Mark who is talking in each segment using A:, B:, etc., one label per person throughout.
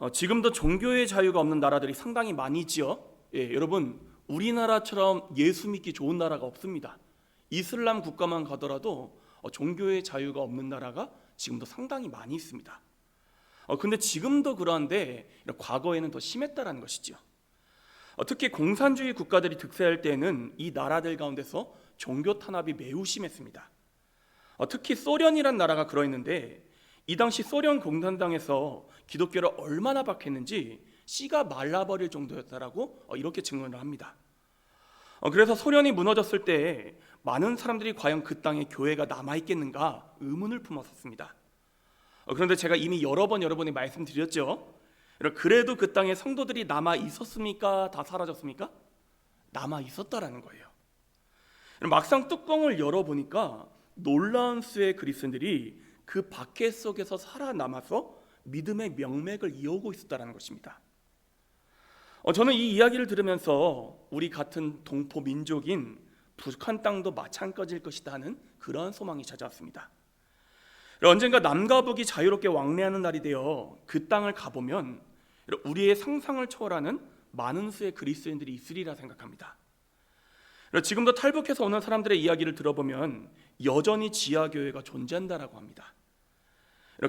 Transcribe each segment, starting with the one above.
A: 지금도 종교의 자유가 없는 나라들이 상당히 많이 있지요. 여러분, 우리나라처럼 예수 믿기 좋은 나라가 없습니다. 이슬람 국가만 가더라도 종교의 자유가 없는 나라가 지금도 상당히 많이 있습니다. 근데 지금도 그러한데 과거에는 더 심했다라는 것이죠. 특히 공산주의 국가들이 득세할 때에는 이 나라들 가운데서 종교 탄압이 매우 심했습니다. 특히 소련이란 나라가 그러했는데 이 당시 소련 공산당에서 기독교를 얼마나 박했는지 씨가 말라버릴 정도였다라고 이렇게 증언을 합니다. 그래서 소련이 무너졌을 때 많은 사람들이 과연 그 땅에 교회가 남아있겠는가 의문을 품었었습니다. 그런데 제가 이미 여러 번 여러분이 말씀드렸죠. 그래도 그 땅에 성도들이 남아 있었습니까? 다 사라졌습니까? 남아 있었다라는 거예요. 막상 뚜껑을 열어보니까 놀라운 수의 그리스도인들이 그 박해 속에서 살아남아서 믿음의 명맥을 이어오고 있었다는 것입니다. 저는 이 이야기를 들으면서 우리 같은 동포 민족인 북한 땅도 마찬가지일 것이다 하는 그러한 소망이 찾아왔습니다. 언젠가 남과 북이 자유롭게 왕래하는 날이 되어 그 땅을 가보면 우리의 상상을 초월하는 많은 수의 그리스도인들이 있으리라 생각합니다. 지금도 탈북해서 오는 사람들의 이야기를 들어보면 여전히 지하교회가 존재한다라고 합니다.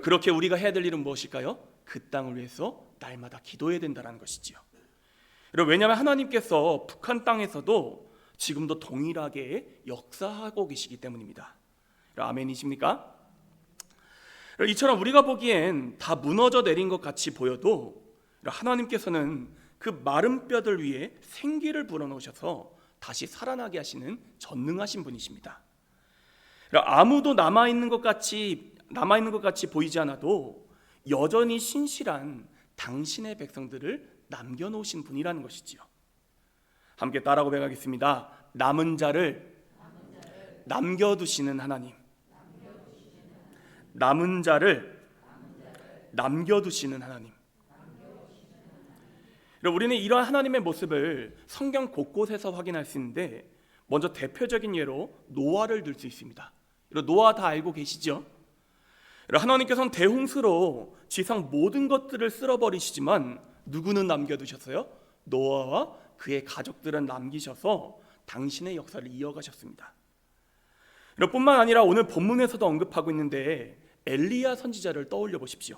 A: 그렇게 우리가 해야 될 일은 무엇일까요? 그 땅을 위해서 날마다 기도해야 된다는 것이지요. 왜냐하면 하나님께서 북한 땅에서도 지금도 동일하게 역사하고 계시기 때문입니다. 아멘이십니까? 이처럼 우리가 보기엔 다 무너져 내린 것 같이 보여도 하나님께서는 그 마른 뼈들 위에 생기를 불어넣으셔서 다시 살아나게 하시는 전능하신 분이십니다. 아무도 남아있는 것 같이 보이지 않아도 여전히 신실한 당신의 백성들을 남겨놓으신 분이라는 것이지요. 함께 따라 고백하겠습니다. 남은 자를 남겨두시는 하나님. 남은 자를 남겨두시는 하나님. 우리는 이러한 하나님의 모습을 성경 곳곳에서 확인할 수 있는데 먼저 대표적인 예로 노아를 들 수 있습니다. 노아 다 알고 계시죠? 하나님께서는 대홍수로 지상 모든 것들을 쓸어버리시지만 누구는 남겨두셨어요? 노아와 그의 가족들은 남기셔서 당신의 역사를 이어가셨습니다. 뿐만 아니라 오늘 본문에서도 언급하고 있는데 엘리야 선지자를 떠올려 보십시오.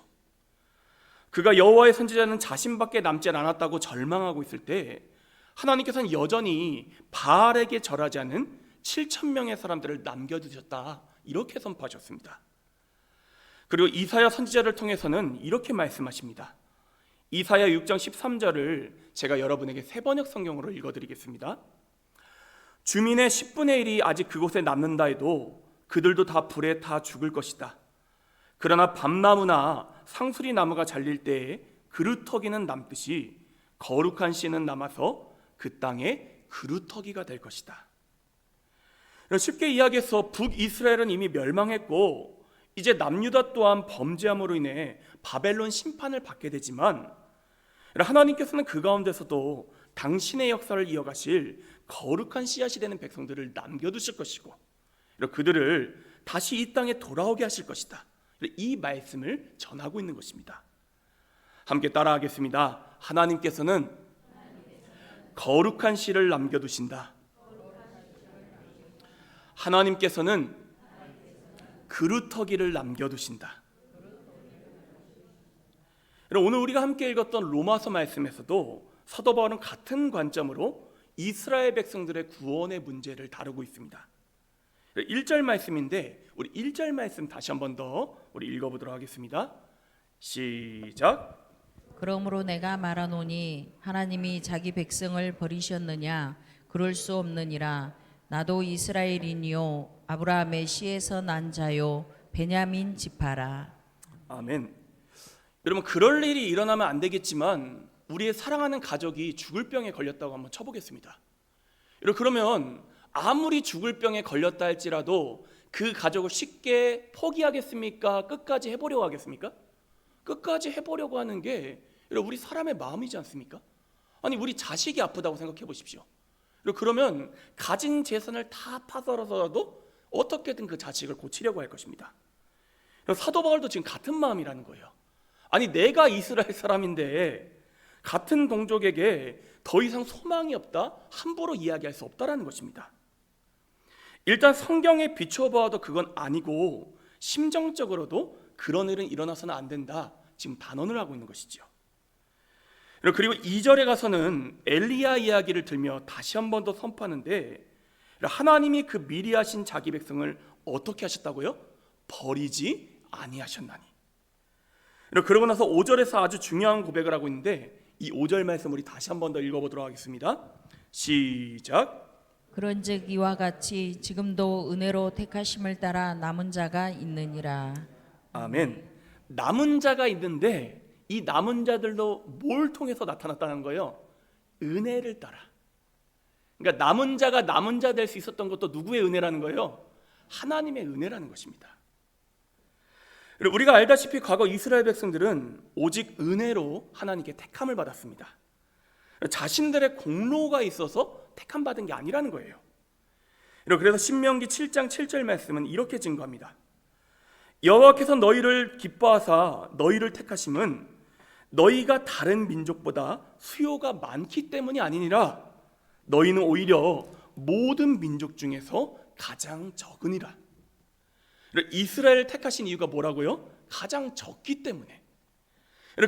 A: 그가 여호와의 선지자는 자신밖에 남지 않았다고 절망하고 있을 때 하나님께서는 여전히 바알에게 절하지 않은 7,000명의 사람들을 남겨두셨다 이렇게 선포하셨습니다. 그리고 이사야 선지자를 통해서는 이렇게 말씀하십니다. 이사야 6장 13절을 제가 여러분에게 세번역 성경으로 읽어드리겠습니다. 주민의 10분의 1이 아직 그곳에 남는다 해도 그들도 다 불에 타 죽을 것이다. 그러나 밤나무나 상수리 나무가 잘릴 때에 그루터기는 남듯이 거룩한 씨는 남아서 그 땅에 그루터기가 될 것이다. 쉽게 이야기해서 북이스라엘은 이미 멸망했고 이제 남유다 또한 범죄함으로 인해 바벨론 심판을 받게 되지만 하나님께서는 그 가운데서도 당신의 역사를 이어가실 거룩한 씨앗이 되는 백성들을 남겨두실 것이고 그들을 다시 이 땅에 돌아오게 하실 것이다. 이 말씀을 전하고 있는 것입니다. 함께 따라하겠습니다. 하나님께서는 거룩한 씨를 남겨두신다. 하나님께서는 그루터기를 남겨두신다. 오늘 우리가 함께 읽었던 로마서 말씀에서도 사도 바울은 같은 관점으로 이스라엘 백성들의 구원의 문제를 다루고 있습니다. 1절 말씀인데 우리 1절 말씀 다시 한 번 더 우리 읽어보도록 하겠습니다. 시작.
B: 그러므로 내가 말하노니 하나님이 자기 백성을 버리셨느냐? 그럴 수 없느니라. 나도 이스라엘인이요 아브라함의 씨에서 난 자요 베냐민 지파라.
A: 아멘. 여러분, 그럴 일이 일어나면 안 되겠지만 우리의 사랑하는 가족이 죽을 병에 걸렸다고 한번 쳐보겠습니다. 그러면 아무리 죽을 병에 걸렸다 할지라도 그 가족을 쉽게 포기하겠습니까? 끝까지 해보려고 하겠습니까? 끝까지 해보려고 하는 게 우리 사람의 마음이지 않습니까? 아니, 우리 자식이 아프다고 생각해 보십시오. 그러면 가진 재산을 다 파서라도 어떻게든 그 자식을 고치려고 할 것입니다. 사도 바울도 지금 같은 마음이라는 거예요. 아니 내가 이스라엘 사람인데 같은 동족에게 더 이상 소망이 없다, 함부로 이야기할 수 없다라는 것입니다. 일단 성경에 비춰보아도 그건 아니고 심정적으로도 그런 일은 일어나서는 안 된다, 지금 단언을 하고 있는 것이죠. 그리고 2절에 가서는 엘리야 이야기를 들며 다시 한 번 더 선포하는데, 하나님이 그 미리 하신 자기 백성을 어떻게 하셨다고요? 버리지 아니하셨나니. 그러고 나서 5절에서 아주 중요한 고백을 하고 있는데, 이 5절 말씀 우리 다시 한 번 더 읽어보도록 하겠습니다. 시작.
B: 그런즉 이와 같이 지금도 은혜로 택하심을 따라 남은 자가 있느니라.
A: 아멘. 남은 자가 있는데 이 남은 자들도 뭘 통해서 나타났다는 거예요? 은혜를 따라. 그러니까 남은 자가 남은 자 될 수 있었던 것도 누구의 은혜라는 거예요? 하나님의 은혜라는 것입니다. 우리가 알다시피 과거 이스라엘 백성들은 오직 은혜로 하나님께 택함을 받았습니다. 자신들의 공로가 있어서 택함 받은 게 아니라는 거예요. 그래서 신명기 7장 7절 말씀은 이렇게 증거합니다. 여호와께서 너희를 기뻐하사 너희를 택하심은 너희가 다른 민족보다 수요가 많기 때문이 아니니라. 너희는 오히려 모든 민족 중에서 가장 적으니라. 이스라엘을 택하신 이유가 뭐라고요? 가장 적기 때문에.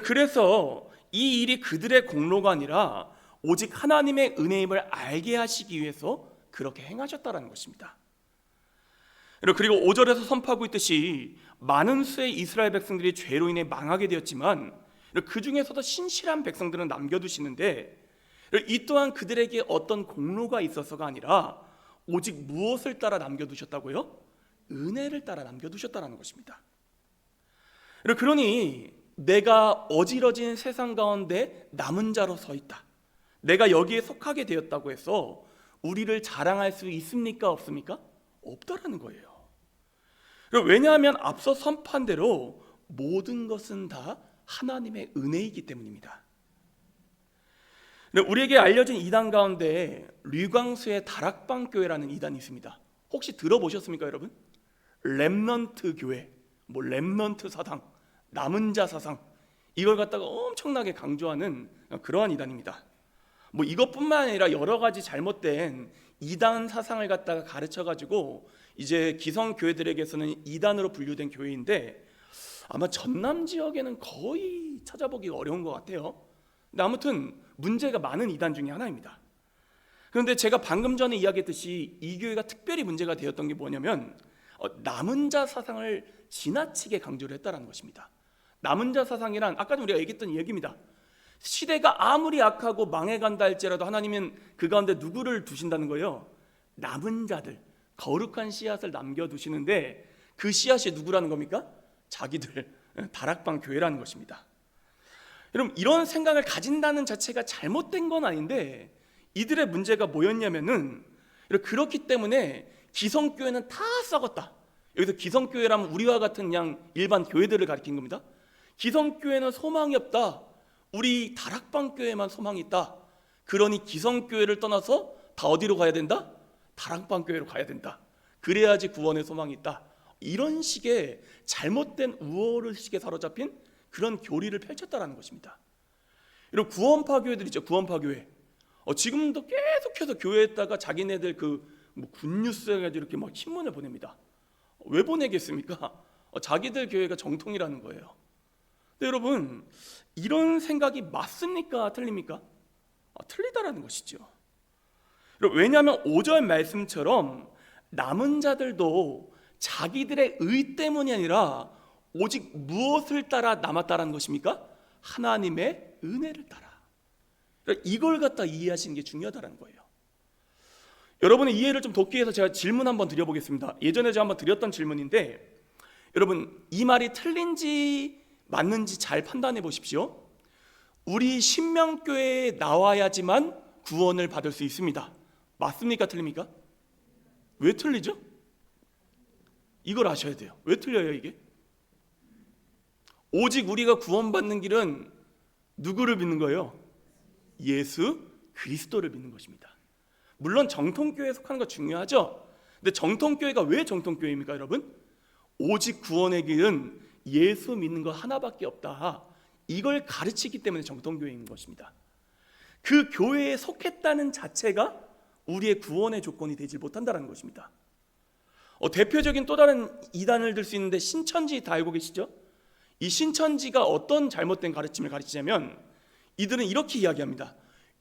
A: 그래서 이 일이 그들의 공로가 아니라 오직 하나님의 은혜임을 알게 하시기 위해서 그렇게 행하셨다는 것입니다. 그리고 5절에서 선포하고 있듯이 많은 수의 이스라엘 백성들이 죄로 인해 망하게 되었지만 그 중에서도 신실한 백성들은 남겨두시는데, 이 또한 그들에게 어떤 공로가 있어서가 아니라 오직 무엇을 따라 남겨두셨다고요? 은혜를 따라 남겨두셨다는 것입니다. 그러니 내가 어지러진 세상 가운데 남은 자로 서 있다, 내가 여기에 속하게 되었다고 해서 우리를 자랑할 수 있습니까? 없습니까? 없다라는 거예요. 왜냐하면 앞서 선포한 대로 모든 것은 다 하나님의 은혜이기 때문입니다. 우리에게 알려진 이단 가운데 류광수의 다락방 교회라는 이단이 있습니다. 혹시 들어보셨습니까, 여러분? 렘넌트 교회, 렘넌트 사상, 남은 자 사상, 이걸 갖다가 엄청나게 강조하는 그러한 이단입니다. 이것뿐만 아니라 여러 가지 잘못된 이단 사상을 갖다가 가르쳐가지고 이제 기성 교회들에게서는 이단으로 분류된 교회인데, 아마 전남 지역에는 거의 찾아보기가 어려운 것 같아요. 근데 아무튼 문제가 많은 이단 중에 하나입니다. 그런데 제가 방금 전에 이야기했듯이 이 교회가 특별히 문제가 되었던 게 뭐냐면 남은 자 사상을 지나치게 강조를 했다는 것입니다. 남은 자 사상이란 아까 우리가 얘기했던 얘기입니다. 시대가 아무리 악하고 망해간다 할지라도 하나님은 그 가운데 누구를 두신다는 거예요? 남은 자들, 거룩한 씨앗을 남겨두시는데 그 씨앗이 누구라는 겁니까? 자기들, 다락방 교회라는 것입니다. 여러분, 이런 생각을 가진다는 자체가 잘못된 건 아닌데 이들의 문제가 뭐였냐면은 그렇기 때문에 기성교회는 다 썩었다. 여기서 기성교회라면 우리와 같은 그냥 일반 교회들을 가리킨 겁니다. 기성교회는 소망이 없다, 우리 다락방 교회만 소망이 있다. 그러니 기성교회를 떠나서 다 어디로 가야 된다? 다락방 교회로 가야 된다. 그래야지 구원의 소망이 있다. 이런 식의 잘못된 우월의식에 사로잡힌 그런 교리를 펼쳤다라는 것입니다. 이런 구원파 교회들 있죠. 구원파 교회. 지금도 계속해서 교회에다가 자기네들 굿뉴스 해가지고 이렇게 막 신문을 보냅니다. 왜 보내겠습니까? 자기들 교회가 정통이라는 거예요. 근데 여러분, 이런 생각이 맞습니까? 틀립니까? 틀리다라는 것이죠. 왜냐하면 5절 말씀처럼 남은 자들도 자기들의 의 때문이 아니라 오직 무엇을 따라 남았다라는 것입니까? 하나님의 은혜를 따라. 이걸 갖다 이해하시는 게 중요하다는 거예요. 여러분의 이해를 좀 돕기 위해서 제가 질문 한번 드려보겠습니다. 예전에 제가 한번 드렸던 질문인데, 여러분 이 말이 틀린지 맞는지 잘 판단해 보십시오. 우리 신명교회에 나와야지만 구원을 받을 수 있습니다. 맞습니까? 틀립니까? 왜 틀리죠? 이걸 아셔야 돼요. 왜 틀려요 이게? 오직 우리가 구원받는 길은 누구를 믿는 거예요? 예수 그리스도를 믿는 것입니다. 물론 정통교회에 속하는 거 중요하죠. 근데 정통교회가 왜 정통교회입니까, 여러분? 오직 구원의 길은 예수 믿는 거 하나밖에 없다. 이걸 가르치기 때문에 정통교회인 것입니다. 그 교회에 속했다는 자체가 우리의 구원의 조건이 되지 못한다는 것입니다. 대표적인 또 다른 이단을 들 수 있는데 신천지 다 알고 계시죠? 이 신천지가 어떤 잘못된 가르침을 가르치냐면 이들은 이렇게 이야기합니다.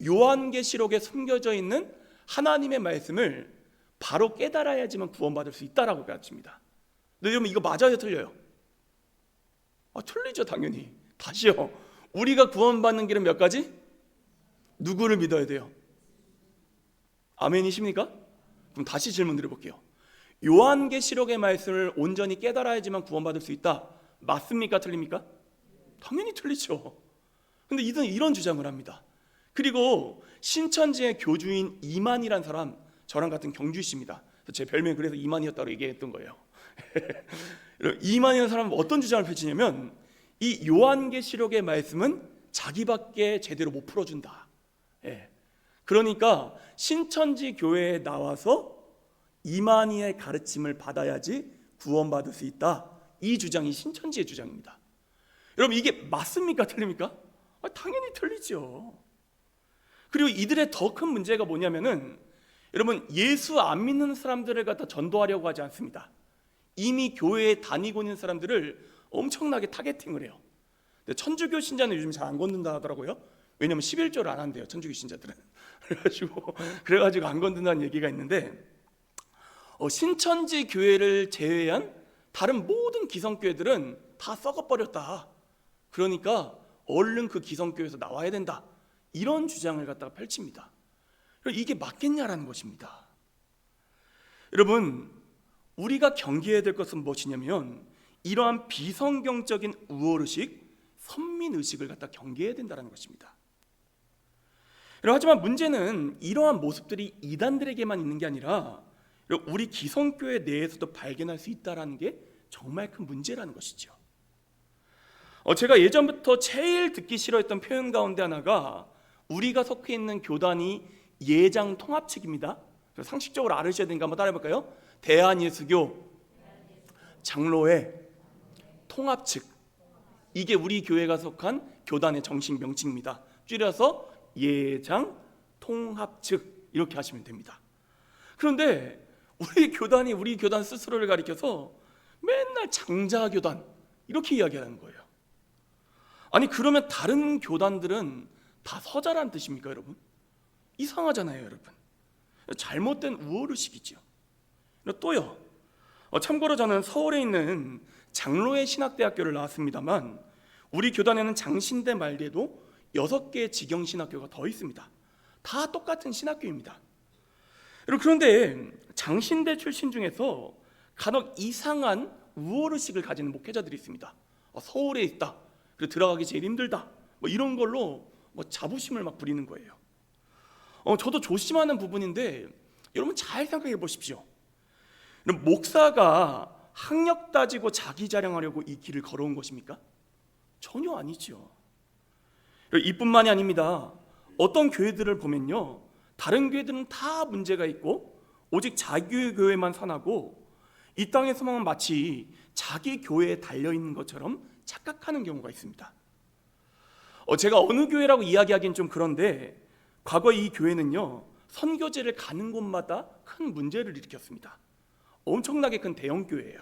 A: 요한계시록에 숨겨져 있는 하나님의 말씀을 바로 깨달아야지만 구원받을 수 있다라고 가르칩니다. 근데 여러분 이거 맞아요, 틀려요? 틀리죠, 당연히. 다시요. 우리가 구원받는 길은 몇 가지? 누구를 믿어야 돼요? 아멘이십니까? 그럼 다시 질문 드려볼게요. 요한계시록의 말씀을 온전히 깨달아야지만 구원받을 수 있다. 맞습니까? 틀립니까? 당연히 틀리죠. 근데 이들은 이런 주장을 합니다. 그리고 신천지의 교주인 이만이란 사람, 저랑 같은 경주씨입니다. 제 별명이 그래서 이만이었다고 얘기했던 거예요. 이만이라는 사람은 어떤 주장을 펼치냐면 이 요한계시록의 말씀은 자기밖에 제대로 못 풀어준다. 그러니까 신천지 교회에 나와서 이만희의 가르침을 받아야지 구원받을 수 있다. 이 주장이 신천지의 주장입니다. 여러분 이게 맞습니까? 틀립니까? 당연히 틀리죠. 그리고 이들의 더 큰 문제가 뭐냐면은 여러분 예수 안 믿는 사람들을 갖다 전도하려고 하지 않습니다. 이미 교회에 다니고 있는 사람들을 엄청나게 타겟팅을 해요. 근데 천주교 신자는 요즘 잘 안 건든다 하더라고요. 왜냐면 11조를 안 한대요, 천주교 신자들은. 그래가지고 안 건든다는 얘기가 있는데 신천지 교회를 제외한 다른 모든 기성교회들은 다 썩어버렸다. 그러니까 얼른 그 기성교회에서 나와야 된다. 이런 주장을 갖다가 펼칩니다. 이게 맞겠냐라는 것입니다. 여러분 우리가 경계해야 될 것은 무엇이냐면 이러한 비성경적인 우월의식, 선민의식을 갖다 경계해야 된다는 것입니다. 하지만 문제는 이러한 모습들이 이단들에게만 있는 게 아니라 우리 기성교회 내에서도 발견할 수 있다는 게 정말 큰 문제라는 것이죠. 제가 예전부터 제일 듣기 싫어했던 표현 가운데 하나가 우리가 속해 있는 교단이 예장 통합 측입니다. 상식적으로 알으셔야 되니까 한번 따라해볼까요? 대한예수교 장로회 통합 측, 이게 우리 교회가 속한 교단의 정식 명칭입니다. 줄여서 예장 통합 측 이렇게 하시면 됩니다. 그런데 우리 교단 스스로를 가리켜서 맨날 장자교단 이렇게 이야기하는 거예요. 아니 그러면 다른 교단들은 다 서자란 뜻입니까, 여러분? 이상하잖아요, 여러분. 잘못된 우월의식이죠. 또요. 참고로 저는 서울에 있는 장로회 신학대학교를 나왔습니다만 우리 교단에는 장신대 말고도 6개의 직영신학교가 더 있습니다. 다 똑같은 신학교입니다. 그런데 장신대 출신 중에서 간혹 이상한 우월의식을 가지는 목회자들이 있습니다. 서울에 있다, 그리고 들어가기 제일 힘들다, 이런 걸로 자부심을 막 부리는 거예요. 저도 조심하는 부분인데 여러분 잘 생각해 보십시오. 목사가 학력 따지고 자기 자랑하려고 이 길을 걸어온 것입니까? 전혀 아니죠. 이뿐만이 아닙니다. 어떤 교회들을 보면요, 다른 교회들은 다 문제가 있고 오직 자기 교회만 선하고 이 땅의 소망은 마치 자기 교회에 달려있는 것처럼 착각하는 경우가 있습니다. 제가 어느 교회라고 이야기하기는 좀 그런데 과거 이 교회는요, 선교제를 가는 곳마다 큰 문제를 일으켰습니다. 엄청나게 큰 대형 교회예요.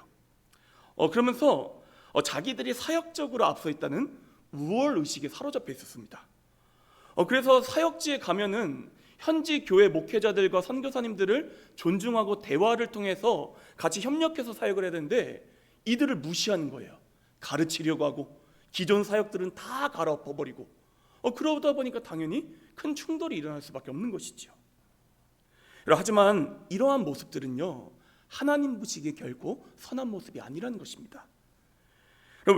A: 그러면서 자기들이 사역적으로 앞서 있다는 우월 의식에 사로잡혀 있었습니다. 그래서 사역지에 가면은 현지 교회 목회자들과 선교사님들을 존중하고 대화를 통해서 같이 협력해서 사역을 해야 되는데 이들을 무시하는 거예요. 가르치려고 하고 기존 사역들은 다 갈아엎어버리고 그러다 보니까 당연히 큰 충돌이 일어날 수밖에 없는 것이죠. 하지만 이러한 모습들은요, 하나님 보시기에 결코 선한 모습이 아니라는 것입니다.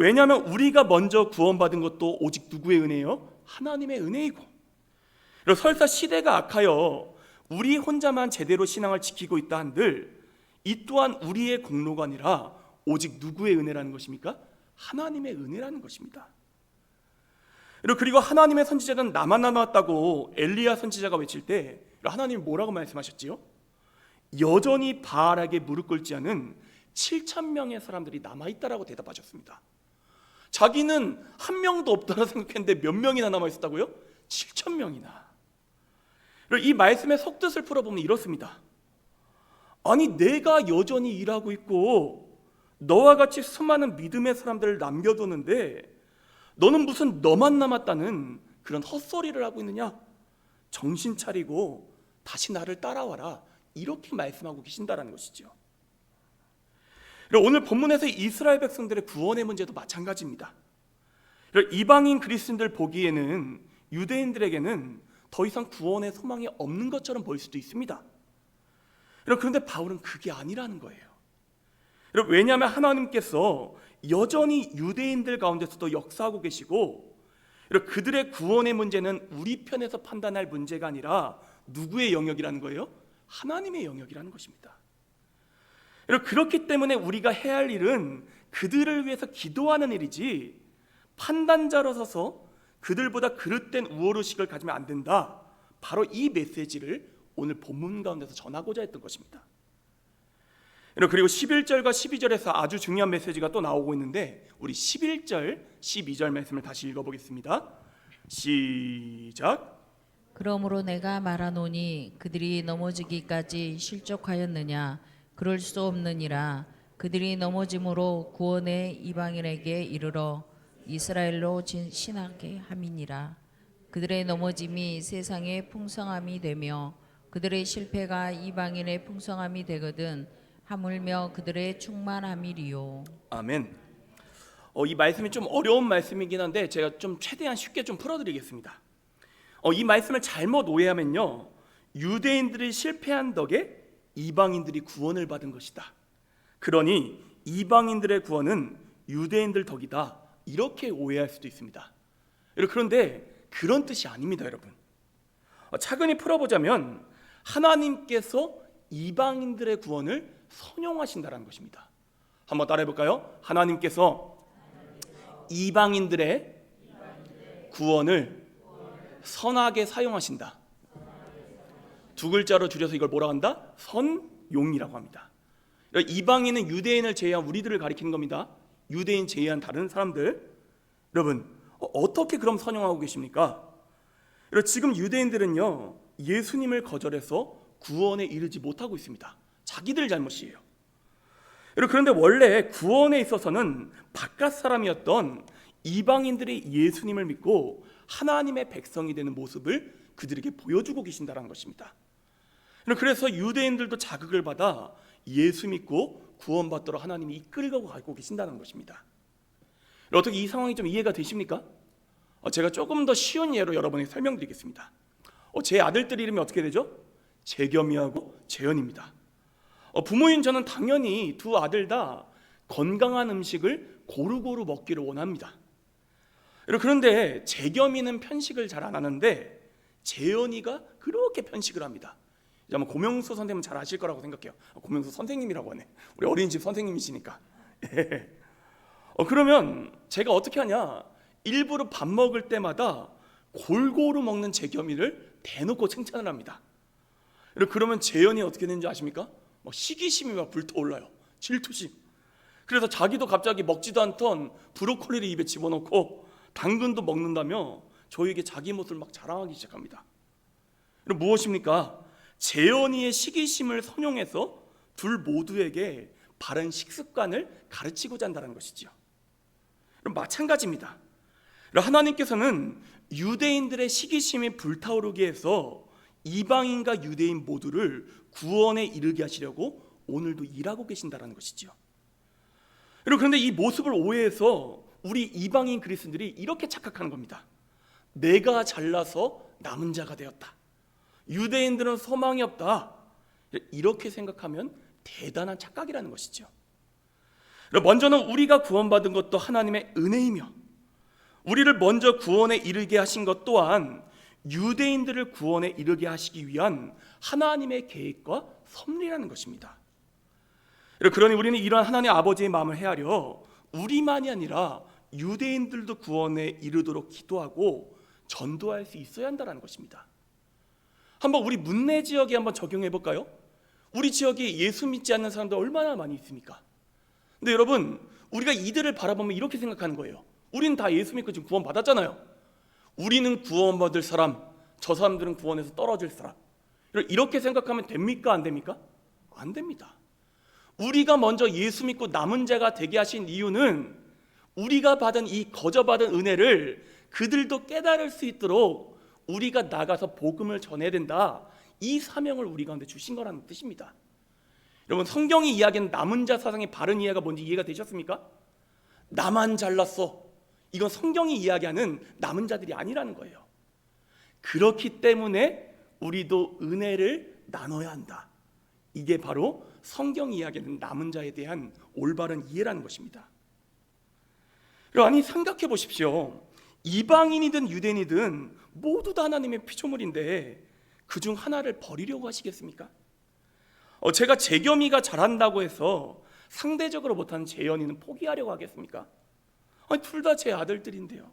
A: 왜냐하면 우리가 먼저 구원받은 것도 오직 누구의 은혜요? 하나님의 은혜이고, 설사 시대가 악하여 우리 혼자만 제대로 신앙을 지키고 있다 한들 이 또한 우리의 공로가 아니라 오직 누구의 은혜라는 것입니까? 하나님의 은혜라는 것입니다. 그리고 하나님의 선지자는 나만 남았다고 엘리야 선지자가 외칠 때 하나님이 뭐라고 말씀하셨지요? 여전히 바알에게 무릎 꿇지 않은 7,000명의 사람들이 남아있다라고 대답하셨습니다. 자기는 한 명도 없다고 생각했는데 몇 명이나 남아 있었다고요? 7,000명이나. 이 말씀의 속뜻을 풀어보면 이렇습니다. 아니, 내가 여전히 일하고 있고 너와 같이 수많은 믿음의 사람들을 남겨두는데 너는 무슨 너만 남았다는 그런 헛소리를 하고 있느냐? 정신 차리고 다시 나를 따라와라. 이렇게 말씀하고 계신다는 것이죠. 오늘 본문에서 이스라엘 백성들의 구원의 문제도 마찬가지입니다. 이방인 그리스도인들 보기에는 유대인들에게는 더 이상 구원의 소망이 없는 것처럼 보일 수도 있습니다. 그런데 바울은 그게 아니라는 거예요. 왜냐하면 하나님께서 여전히 유대인들 가운데서도 역사하고 계시고 그들의 구원의 문제는 우리 편에서 판단할 문제가 아니라 누구의 영역이라는 거예요? 하나님의 영역이라는 것입니다. 그렇기 때문에 우리가 해야 할 일은 그들을 위해서 기도하는 일이지 판단자로 서서 그들보다 그릇된 우월의식을 가지면 안 된다. 바로 이 메시지를 오늘 본문 가운데서 전하고자 했던 것입니다. 그리고 11절과 12절에서 아주 중요한 메시지가 또 나오고 있는데 우리 11절, 12절 말씀을 다시 읽어보겠습니다. 시작.
B: 그러므로 내가 말하노니 그들이 넘어지기까지 실족하였느냐? 그럴 수 없느니라. 그들이 넘어짐으로 구원의 이방인에게 이르러 이스라엘로 신하게 함이니라. 그들의 넘어짐이 세상의 풍성함이 되며 그들의 실패가 이방인의 풍성함이 되거든 하물며 그들의 충만함이리요.
A: 아멘. 이 말씀이 좀 어려운 말씀이긴 한데 제가 좀 최대한 쉽게 좀 풀어드리겠습니다. 이 말씀을 잘못 오해하면요, 유대인들이 실패한 덕에 이방인들이 구원을 받은 것이다. 그러니 이방인들의 구원은 유대인들 덕이다. 이렇게 오해할 수도 있습니다. 그런데 그런 뜻이 아닙니다, 여러분. 차근히 풀어보자면 하나님께서 이방인들의 구원을 선용하신다는 것입니다. 한번 따라해볼까요? 하나님께서 이방인들의 구원을 선하게 사용하신다. 두 글자로 줄여서 이걸 뭐라고 한다? 선용이라고 합니다. 이방인은 유대인을 제외한 우리들을 가리키는 겁니다. 유대인 제외한 다른 사람들. 여러분, 어떻게 그럼 선용하고 계십니까? 지금 유대인들은요, 예수님을 거절해서 구원에 이르지 못하고 있습니다. 자기들 잘못이에요. 그런데 원래 구원에 있어서는 바깥 사람이었던 이방인들이 예수님을 믿고 하나님의 백성이 되는 모습을 그들에게 보여주고 계신다는 것입니다. 그래서 유대인들도 자극을 받아 예수 믿고 구원받도록 하나님이 이끌고 가고 계신다는 것입니다. 어떻게 이 상황이 좀 이해가 되십니까? 제가 조금 더 쉬운 예로 여러분에게 설명드리겠습니다. 제 아들들 이름이 어떻게 되죠? 재겸이하고 재현입니다. 부모인 저는 당연히 두 아들 다 건강한 음식을 고루고루 먹기를 원합니다. 그런데 재겸이는 편식을 잘 안 하는데 재현이가 그렇게 편식을 합니다. 이제 아마 고명수 선생님은 잘 아실 거라고 생각해요. 고명수 선생님이라고 하네. 우리 어린이집 선생님이시니까. 그러면 제가 어떻게 하냐? 일부러 밥 먹을 때마다 골고루 먹는 재겸이를 대놓고 칭찬을 합니다. 그러면 재현이 어떻게 되는지 아십니까? 시기심이 막 불타올라요. 질투심. 그래서 자기도 갑자기 먹지도 않던 브로콜리를 입에 집어넣고 당근도 먹는다며 저에게 자기 모습을 막 자랑하기 시작합니다. 무엇입니까? 재현이의 시기심을 선용해서 둘 모두에게 바른 식습관을 가르치고자 한다는 것이죠. 마찬가지입니다. 하나님께서는 유대인들의 시기심이 불타오르게 해서 이방인과 유대인 모두를 구원에 이르게 하시려고 오늘도 일하고 계신다는 것이죠. 그런데 이 모습을 오해해서 우리 이방인 그리스도인들이 이렇게 착각하는 겁니다. 내가 잘나서 남은 자가 되었다. 유대인들은 소망이 없다. 이렇게 생각하면 대단한 착각이라는 것이죠. 먼저는 우리가 구원받은 것도 하나님의 은혜이며 우리를 먼저 구원에 이르게 하신 것 또한 유대인들을 구원에 이르게 하시기 위한 하나님의 계획과 섭리라는 것입니다. 그러니 우리는 이러한 하나님 아버지의 마음을 헤아려 우리만이 아니라 유대인들도 구원에 이르도록 기도하고 전도할 수 있어야 한다는 것입니다. 한번 우리 문내 지역에 한번 적용해 볼까요? 우리 지역에 예수 믿지 않는 사람들 얼마나 많이 있습니까? 근데 여러분, 우리가 이들을 바라보면 이렇게 생각하는 거예요. 우린 다 예수 믿고 지금 구원 받았잖아요. 우리는 구원받을 사람, 저 사람들은 구원에서 떨어질 사람. 이렇게 생각하면 됩니까? 안 됩니까? 안 됩니다. 우리가 먼저 예수 믿고 남은 자가 되게 하신 이유는 우리가 받은 이 거저받은 은혜를 그들도 깨달을 수 있도록 우리가 나가서 복음을 전해야 된다. 이 사명을 우리 가운데 주신 거라는 뜻입니다. 여러분, 성경이 이야기하는 남은 자 사상의 바른 이해가 뭔지 이해가 되셨습니까? 나만 잘났어. 이건 성경이 이야기하는 남은 자들이 아니라는 거예요. 그렇기 때문에 우리도 은혜를 나눠야 한다. 이게 바로 성경이 이야기하는 남은 자에 대한 올바른 이해라는 것입니다. 아니, 생각해 보십시오. 이방인이든 유대인이든 모두 다 하나님의 피조물인데 그중 하나를 버리려고 하시겠습니까? 제가 재겸이가 잘한다고 해서 상대적으로 못하는 재현이는 포기하려고 하겠습니까? 둘 다 제 아들들인데요.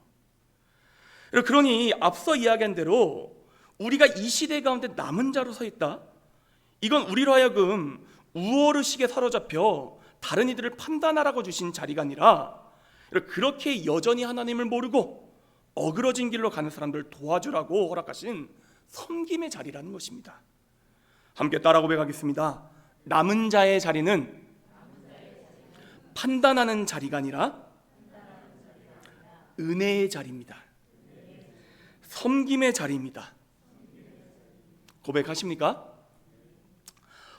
A: 그러니 앞서 이야기한 대로 우리가 이 시대 가운데 남은 자로 서 있다. 이건 우리로 하여금 우월의식에 사로잡혀 다른 이들을 판단하라고 주신 자리가 아니라 그렇게 여전히 하나님을 모르고 어그러진 길로 가는 사람들을 도와주라고 허락하신 섬김의 자리라는 것입니다. 함께 따라 고백하겠습니다. 남은 자의 자리는 판단하는 자리가 아니라 은혜의 자리입니다. 섬김의 자리입니다. 고백하십니까?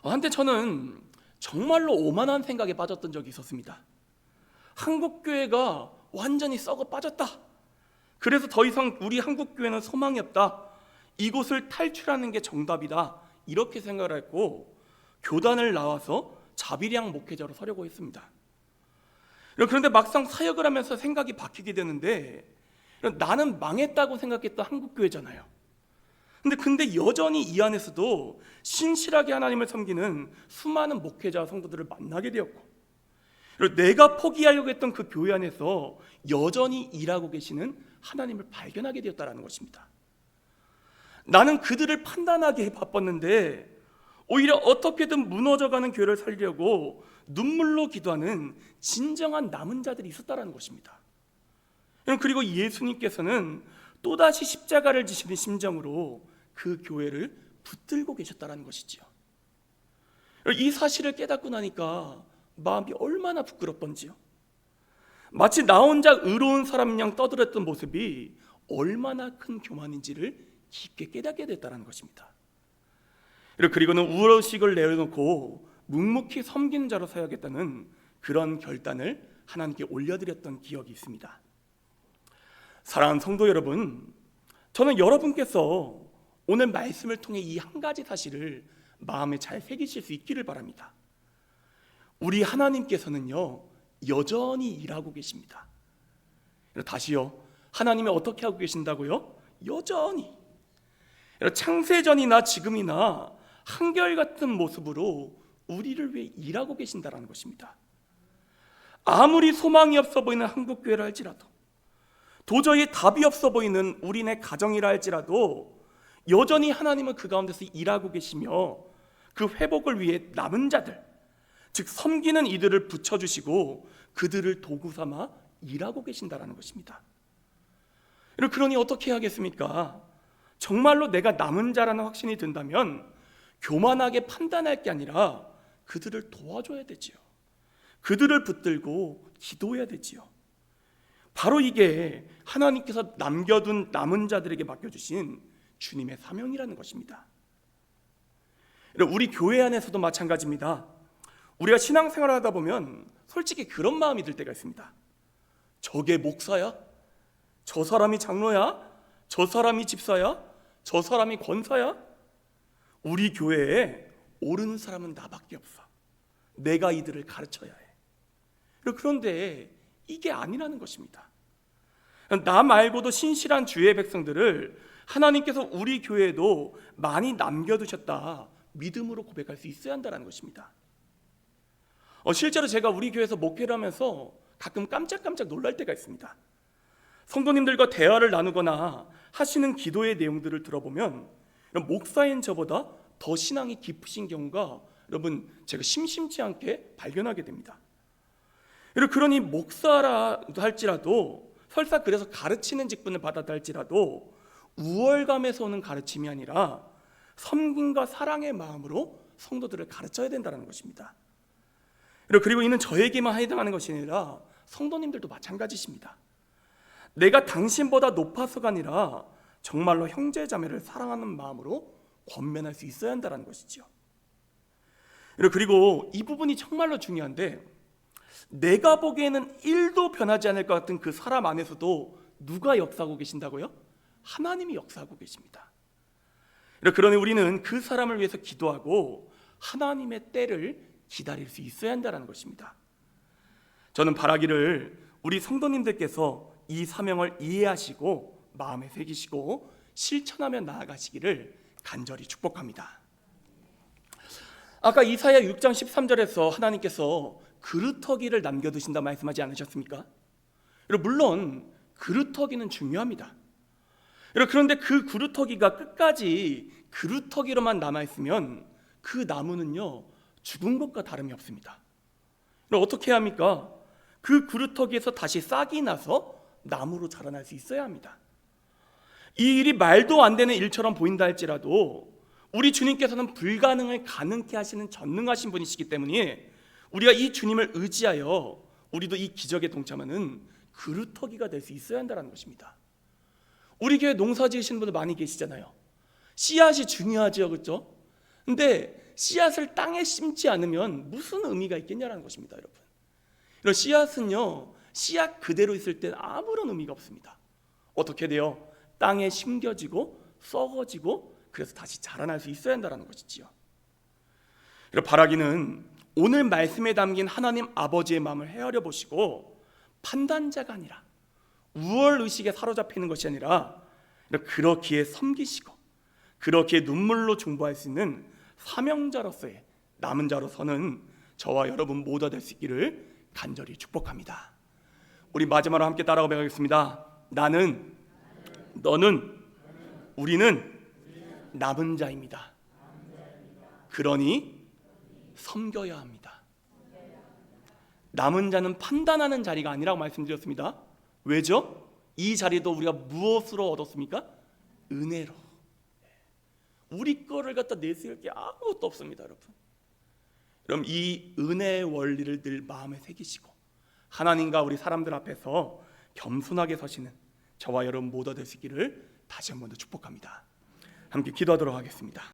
A: 한때 저는 정말로 오만한 생각에 빠졌던 적이 있었습니다. 한국교회가 완전히 썩어 빠졌다. 그래서 더 이상 우리 한국교회는 소망이 없다. 이곳을 탈출하는 게 정답이다. 이렇게 생각을 했고 교단을 나와서 자비량 목회자로 서려고 했습니다. 그런데 막상 사역을 하면서 생각이 바뀌게 되는데 나는 망했다고 생각했던 한국교회잖아요. 근데 여전히 이 안에서도 신실하게 하나님을 섬기는 수많은 목회자 성도들을 만나게 되었고 내가 포기하려고 했던 그 교회 안에서 여전히 일하고 계시는 하나님을 발견하게 되었다는 것입니다. 나는 그들을 판단하기에 바빴는데 오히려 어떻게든 무너져가는 교회를 살리려고 눈물로 기도하는 진정한 남은 자들이 있었다는 것입니다. 그리고 예수님께서는 또다시 십자가를 지시는 심정으로 그 교회를 붙들고 계셨다는 것이지요. 이 사실을 깨닫고 나니까 마음이 얼마나 부끄럽던지요. 마치 나 혼자 의로운 사람 양 떠들었던 모습이 얼마나 큰 교만인지를 깊게 깨닫게 됐다는 것입니다. 그리고는 우월의식을 내려놓고 묵묵히 섬기는 자로 서야겠다는 그런 결단을 하나님께 올려드렸던 기억이 있습니다. 사랑하는 성도 여러분, 저는 여러분께서 오늘 말씀을 통해 이 한 가지 사실을 마음에 잘 새기실 수 있기를 바랍니다. 우리 하나님께서는요 여전히 일하고 계십니다. 다시요, 하나님이 어떻게 하고 계신다고요? 여전히. 창세전이나 지금이나 한결같은 모습으로 우리를 위해 일하고 계신다는 것입니다. 아무리 소망이 없어 보이는 한국교회라 할지라도, 도저히 답이 없어 보이는 우리네 가정이라 할지라도 여전히 하나님은 그 가운데서 일하고 계시며 그 회복을 위해 남은 자들, 즉 섬기는 이들을 붙여주시고 그들을 도구 삼아 일하고 계신다는 것입니다. 그러니 어떻게 해야겠습니까? 정말로 내가 남은 자라는 확신이 든다면 교만하게 판단할 게 아니라 그들을 도와줘야 되지요. 그들을 붙들고 기도해야 되지요. 바로 이게 하나님께서 남겨둔 남은 자들에게 맡겨주신 주님의 사명이라는 것입니다. 우리 교회 안에서도 마찬가지입니다. 우리가 신앙생활을 하다 보면 솔직히 그런 마음이 들 때가 있습니다. 저게 목사야? 저 사람이 장로야? 저 사람이 집사야? 저 사람이 권사야? 우리 교회에 옳은 사람은 나밖에 없어. 내가 이들을 가르쳐야 해. 그런데 이게 아니라는 것입니다. 나 말고도 신실한 주의 백성들을 하나님께서 우리 교회에도 많이 남겨두셨다, 믿음으로 고백할 수 있어야 한다는 것입니다. 실제로 제가 우리 교회에서 목회를 하면서 가끔 깜짝깜짝 놀랄 때가 있습니다. 성도님들과 대화를 나누거나 하시는 기도의 내용들을 들어보면 목사인 저보다 더 신앙이 깊으신 경우가 여러분 제가 심심치 않게 발견하게 됩니다. 그러니 목사라 할지라도 설사 그래서 가르치는 직분을 받았다 할지라도 우월감에서 오는 가르침이 아니라 섬김과 사랑의 마음으로 성도들을 가르쳐야 된다는 것입니다. 그리고 이는 저에게만 해당하는 것이 아니라 성도님들도 마찬가지십니다. 내가 당신보다 높아서가 아니라 정말로 형제 자매를 사랑하는 마음으로 권면할 수 있어야 한다는 것이죠. 그리고 이 부분이 정말로 중요한데, 내가 보기에는 1도 변하지 않을 것 같은 그 사람 안에서도 누가 역사하고 계신다고요? 하나님이 역사하고 계십니다. 그러니 우리는 그 사람을 위해서 기도하고 하나님의 때를 기다릴 수 있어야 한다는 것입니다. 저는 바라기를 우리 성도님들께서 이 사명을 이해하시고 마음에 새기시고 실천하며 나아가시기를 간절히 축복합니다. 아까 이사야 6장 13절에서 하나님께서 그루터기를 남겨두신다 말씀하지 않으셨습니까? 물론 그루터기는 중요합니다. 그런데 그 그루터기가 끝까지 그루터기로만 남아있으면 그 나무는요 죽은 것과 다름이 없습니다. 어떻게 해야 합니까? 그 그루터기에서 다시 싹이 나서 나무로 자라날 수 있어야 합니다. 이 일이 말도 안 되는 일처럼 보인다 할지라도 우리 주님께서는 불가능을 가능케 하시는 전능하신 분이시기 때문에 우리가 이 주님을 의지하여 우리도 이 기적에 동참하는 그루터기가 될 수 있어야 한다는 것입니다. 우리 교회 농사 지으시는 분들 많이 계시잖아요. 씨앗이 중요하죠, 그렇죠? 근데 씨앗을 땅에 심지 않으면 무슨 의미가 있겠냐라는 것입니다, 여러분. 이런 씨앗은요, 씨앗 그대로 있을 땐 아무런 의미가 없습니다. 어떻게 돼요? 땅에 심겨지고 썩어지고 그래서 다시 자라날 수 있어야 한다는 것이지요. 바라기는 오늘 말씀에 담긴 하나님 아버지의 마음을 헤아려 보시고 판단자가 아니라 우월의식에 사로잡히는 것이 아니라 그렇기에 섬기시고 그렇기에 눈물로 중보할 수 있는 사명자로서의 남은 자로서는 저와 여러분 모두가 될 수 있기를 간절히 축복합니다. 우리 마지막으로 함께 따라가 보겠습니다. 나는, 너는, 우리는 남은 자입니다. 그러니 섬겨야 합니다. 남은 자는 판단하는 자리가 아니라고 말씀드렸습니다. 왜죠? 이 자리도 우리가 무엇으로 얻었습니까? 은혜로. 우리 거를 갖다 내세울 게 아무것도 없습니다, 여러분. 그럼 이 은혜의 원리를 늘 마음에 새기시고 하나님과 우리 사람들 앞에서 겸손하게 서시는 저와 여러분 모두 될 수 있기를 다시 한 번 더 축복합니다. 함께 기도하도록 하겠습니다.